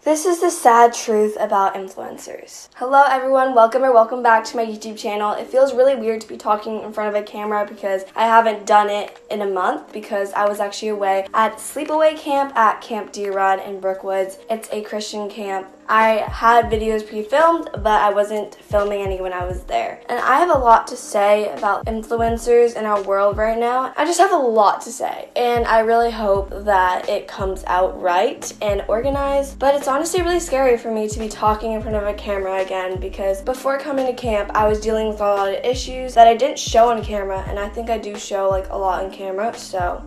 This is the sad truth about influencers. Hello everyone, welcome back to my YouTube channel. It feels really weird to be talking in front of a camera because I haven't done it in a month because I was actually away at sleepaway camp at Camp Deer Run in Brookwoods. It's a Christian camp. I had videos pre-filmed, but I wasn't filming any when I was there. And I have a lot to say about influencers in our world right now. I just have a lot to say, and I really hope that it comes out right and organized. But it's honestly really scary for me to be talking in front of a camera again because before coming to camp, I was dealing with a lot of issues that I didn't show on camera, and I think I do show like a lot on camera, so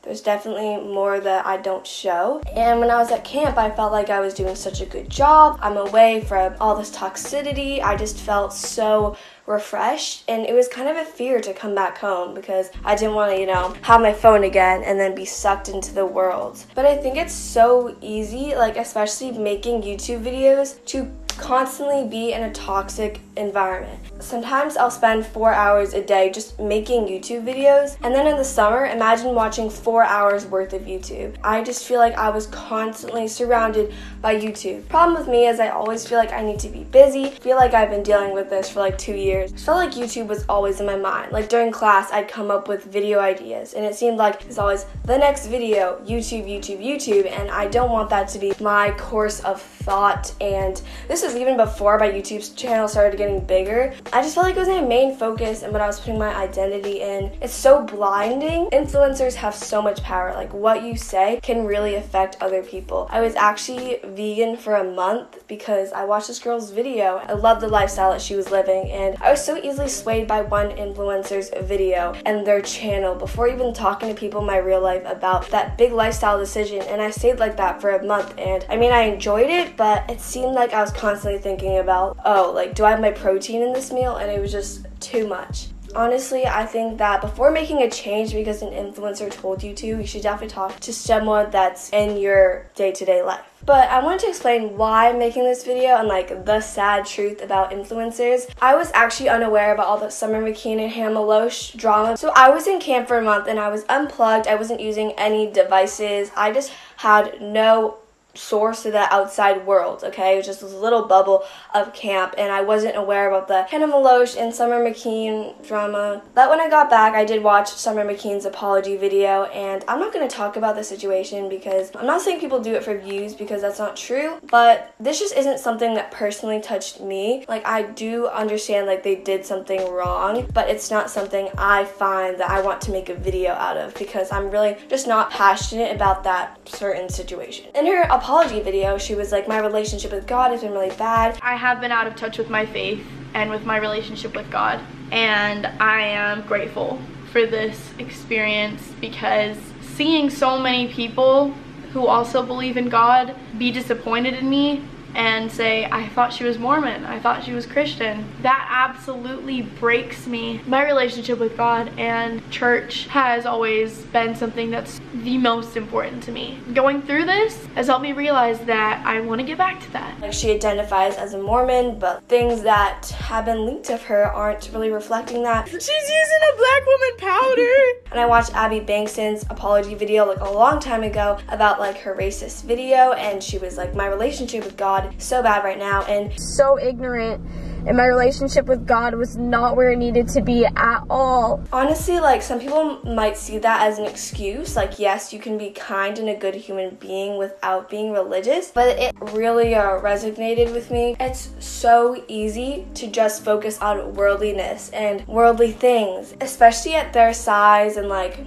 there's definitely more that I don't show. And when I was at camp, I felt like I was doing such a good job. I'm away from all this toxicity. I just felt so refreshed, and it was kind of a fear to come back home because I didn't want to, have my phone again and then be sucked into the world. But I think it's so easy, like especially making YouTube videos, to constantly be in a toxic environment. Sometimes I'll spend 4 hours a day just making YouTube videos, and then in the summer, imagine watching 4 hours worth of YouTube. I just feel like I was constantly surrounded by YouTube. Problem with me is I always feel like I need to be busy. I feel like I've been dealing with this for like 2 years. I felt like YouTube was always in my mind. Like during class, I'd come up with video ideas, and it seemed like it's always the next video, YouTube, and I don't want that to be my course of thought. And this was even before my YouTube channel started getting bigger. I just felt like it was my main focus and what I was putting my identity in. It's so blinding. Influencers have so much power. Like what you say can really affect other people. I was actually vegan for a month because I watched this girl's video. I loved the lifestyle that she was living, and I was so easily swayed by one influencer's video and their channel before even talking to people in my real life about that big lifestyle decision. And I stayed like that for a month, and I mean, I enjoyed it, but it seemed like I was constantly thinking about, oh, like, do I have my protein in this meal? And it was just too much. Honestly, I think that before making a change because an influencer told you to, you should definitely talk to someone that's in your day-to-day life. But I wanted to explain why I'm making this video and like the sad truth about influencers. I was actually unaware about all the Summer McKeen and Hannah Maloche drama. So I was in camp for a month and I was unplugged. I wasn't using any devices. I just had no source to the outside world, okay? It was just this little bubble of camp, and I wasn't aware about the Hannah Maloche and Summer McKeen drama. But when I got back, I did watch Summer McKeen's apology video, and I'm not going to talk about the situation because I'm not saying people do it for views because that's not true, but this just isn't something that personally touched me. Like, I do understand like they did something wrong, but it's not something I find that I want to make a video out of because I'm really just not passionate about that certain situation. In her apology video, she was like, my relationship with God has been really bad. I have been out of touch with my faith and with my relationship with God, and I am grateful for this experience because seeing so many people who also believe in God be disappointed in me and say, I thought she was Mormon, I thought she was Christian, that absolutely breaks me. My relationship with God and church has always been something that's the most important to me. Going through this has helped me realize that I want to get back to that. Like, she identifies as a Mormon, but things that have been leaked of her aren't really reflecting that. She's using a black woman powder! And I watched Abby Bankston's apology video like a long time ago about like her racist video, and she was like, my relationship with God is so bad right now and so ignorant, and my relationship with God was not where it needed to be at all. Honestly, like, some people might see that as an excuse. Like, yes, you can be kind and a good human being without being religious, but it really resonated with me. It's so easy to just focus on worldliness and worldly things, especially at their size, and like,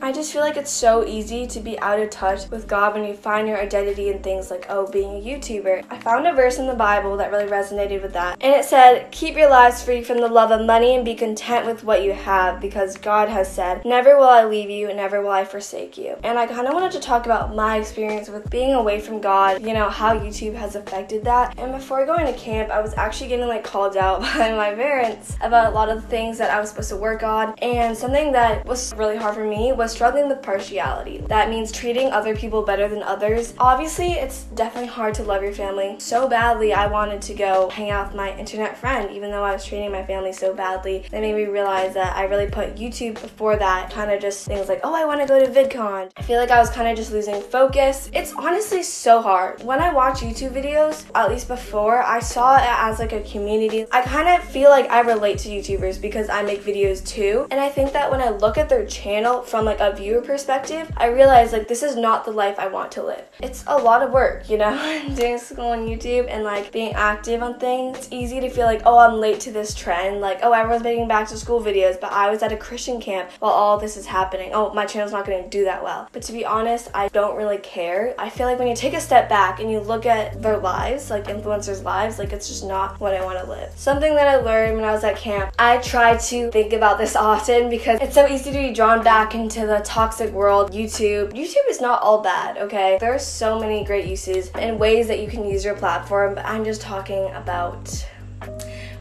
I just feel like it's so easy to be out of touch with God when you find your identity in things like, oh, being a YouTuber. I found a verse in the Bible that really resonated with that. And it said, keep your lives free from the love of money and be content with what you have, because God has said, never will I leave you, never will I forsake you. And I kind of wanted to talk about my experience with being away from God, how YouTube has affected that. And before going to camp, I was actually getting like called out by my parents about a lot of the things that I was supposed to work on. And something that was really hard for me was was struggling with partiality. That means treating other people better than others. Obviously, it's definitely hard to love your family so badly. I wanted to go hang out with my internet friend, even though I was treating my family so badly. That made me realize that I really put YouTube before that. Kind of just things like, oh, I want to go to VidCon. I feel like I was kind of just losing focus. It's honestly so hard. When I watch YouTube videos, at least before, I saw it as like a community. I kind of feel like I relate to YouTubers because I make videos too. And I think that when I look at their channel from like a viewer perspective, I realize like this is not the life I want to live. It's a lot of work, you know, doing school on YouTube and like being active on things. It's easy to feel like, oh, I'm late to this trend. Like, oh, everyone's making back to school videos, but I was at a Christian camp while all this is happening. Oh, my channel's not going to do that well. But to be honest, I don't really care. I feel like when you take a step back and you look at their lives, like influencers' lives, like it's just not what I want to live. Something that I learned when I was at camp, I try to think about this often because it's so easy to be drawn back into the toxic world. YouTube is not all bad, okay? There are so many great uses and ways that you can use your platform, but I'm just talking about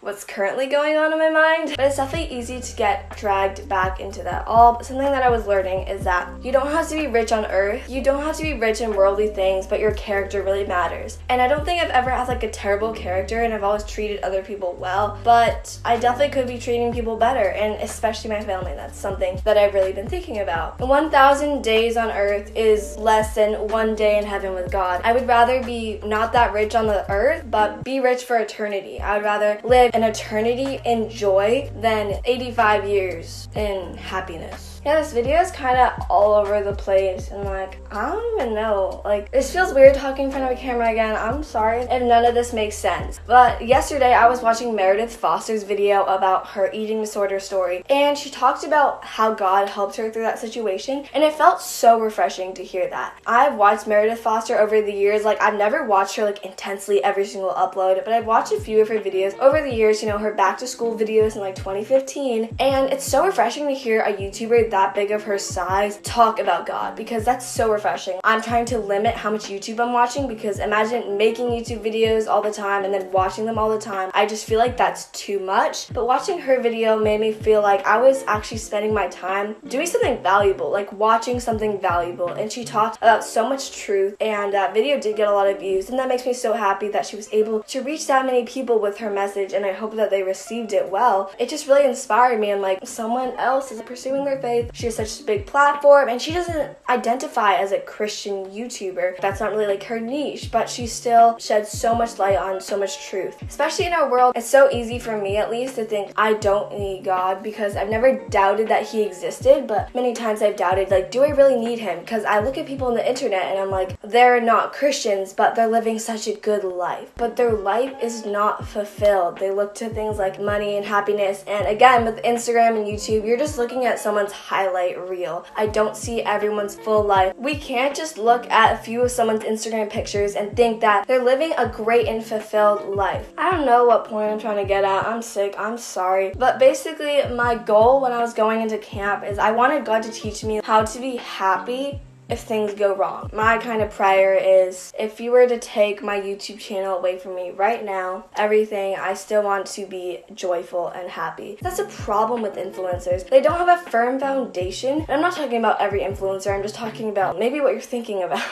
what's currently going on in my mind. But it's definitely easy to get dragged back into that all. Something that I was learning is that you don't have to be rich on earth. You don't have to be rich in worldly things, but your character really matters. And I don't think I've ever had like a terrible character, and I've always treated other people well, but I definitely could be treating people better, and especially my family. That's something that I've really been thinking about. 1,000 days on earth is less than 1 day in heaven with God. I would rather be not that rich on the earth, but be rich for eternity. I would rather live an eternity in joy than 85 years in happiness. Yeah, this video is kind of all over the place and like, I don't even know. Like, this feels weird talking in front of a camera again. I'm sorry if none of this makes sense. But yesterday I was watching Meredith Foster's video about her eating disorder story, and she talked about how God helped her through that situation, and it felt so refreshing to hear that. I've watched Meredith Foster over the years. Like, I've never watched her like intensely every single upload, but I've watched a few of her videos over the years, you know, her back to school videos in like 2015, and it's so refreshing to hear a YouTuber that big of her size talk about God, because that's so refreshing. I'm trying to limit how much YouTube I'm watching, because imagine making YouTube videos all the time and then watching them all the time. I just feel like that's too much. But watching her video made me feel like I was actually spending my time doing something valuable, like watching something valuable. And she talked about so much truth, and that video did get a lot of views, and that makes me so happy that she was able to reach that many people with her message, and I hope that they received it well. It just really inspired me, and like, someone else is pursuing their faith. She has such a big platform, and she doesn't identify as a Christian YouTuber. That's not really like her niche, but she still sheds so much light on so much truth. Especially in our world, it's so easy for me at least to think I don't need God, because I've never doubted that he existed, but many times I've doubted, like, do I really need him? Because I look at people on the internet and I'm like, they're not Christians, but they're living such a good life, but their life is not fulfilled. They look to things like money and happiness, and again, with Instagram and YouTube, you're just looking at someone's highlight reel. I don't see everyone's full life. We can't just look at a few of someone's Instagram pictures and think that they're living a great and fulfilled life. I don't know what point I'm trying to get at. I'm sick. I'm sorry. But basically, my goal when I was going into camp is I wanted God to teach me how to be happy if things go wrong. My kind of prayer is, if you were to take my YouTube channel away from me right now, everything, I still want to be joyful and happy. That's a problem with influencers. They don't have a firm foundation. And I'm not talking about every influencer. I'm just talking about maybe what you're thinking about.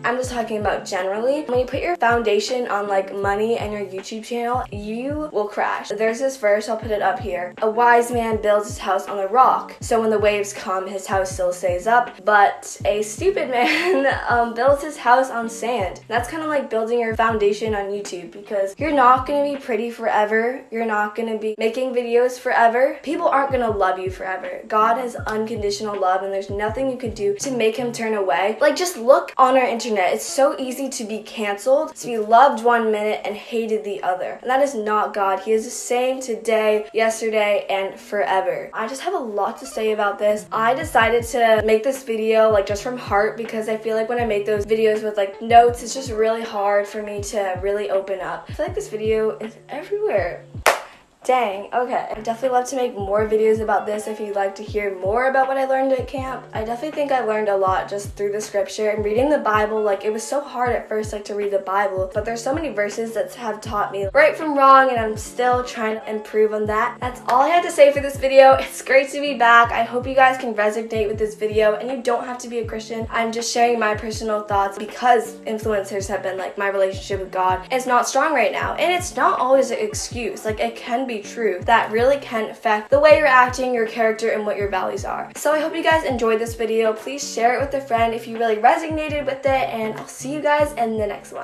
I'm just talking about generally. When you put your foundation on like money and your YouTube channel, you will crash. There's this verse, I'll put it up here. A wise man builds his house on the rock, so when the waves come, his house still stays up, but a stupid man builds his house on sand. That's kind of like building your foundation on YouTube, because you're not going to be pretty forever. You're not going to be making videos forever. People aren't going to love you forever. God has unconditional love, and there's nothing you can do to make him turn away. Like, just look on our internet. It's so easy to be canceled, to be loved 1 minute and hated the other. And that is not God. He is the same today, yesterday, and forever. I just have a lot to say about this. I decided to make this video like just from heart, because I feel like when I make those videos with like notes, it's just really hard for me to really open up. I feel like this video is everywhere. Dang, okay. I'd definitely love to make more videos about this if you'd like to hear more about what I learned at camp. I definitely think I learned a lot just through the scripture and reading the Bible. Like, it was so hard at first, like, to read the Bible, but there's so many verses that have taught me right from wrong, and I'm still trying to improve on that. That's all I had to say for this video. It's great to be back. I hope you guys can resonate with this video, and you don't have to be a Christian. I'm just sharing my personal thoughts because influencers have been like my relationship with God. It's not strong right now, and it's not always an excuse. Like, it can be true. That really can affect the way you're acting, your character, and what your values are. So I hope you guys enjoyed this video. Please share it with a friend if you really resonated with it, and I'll see you guys in the next one.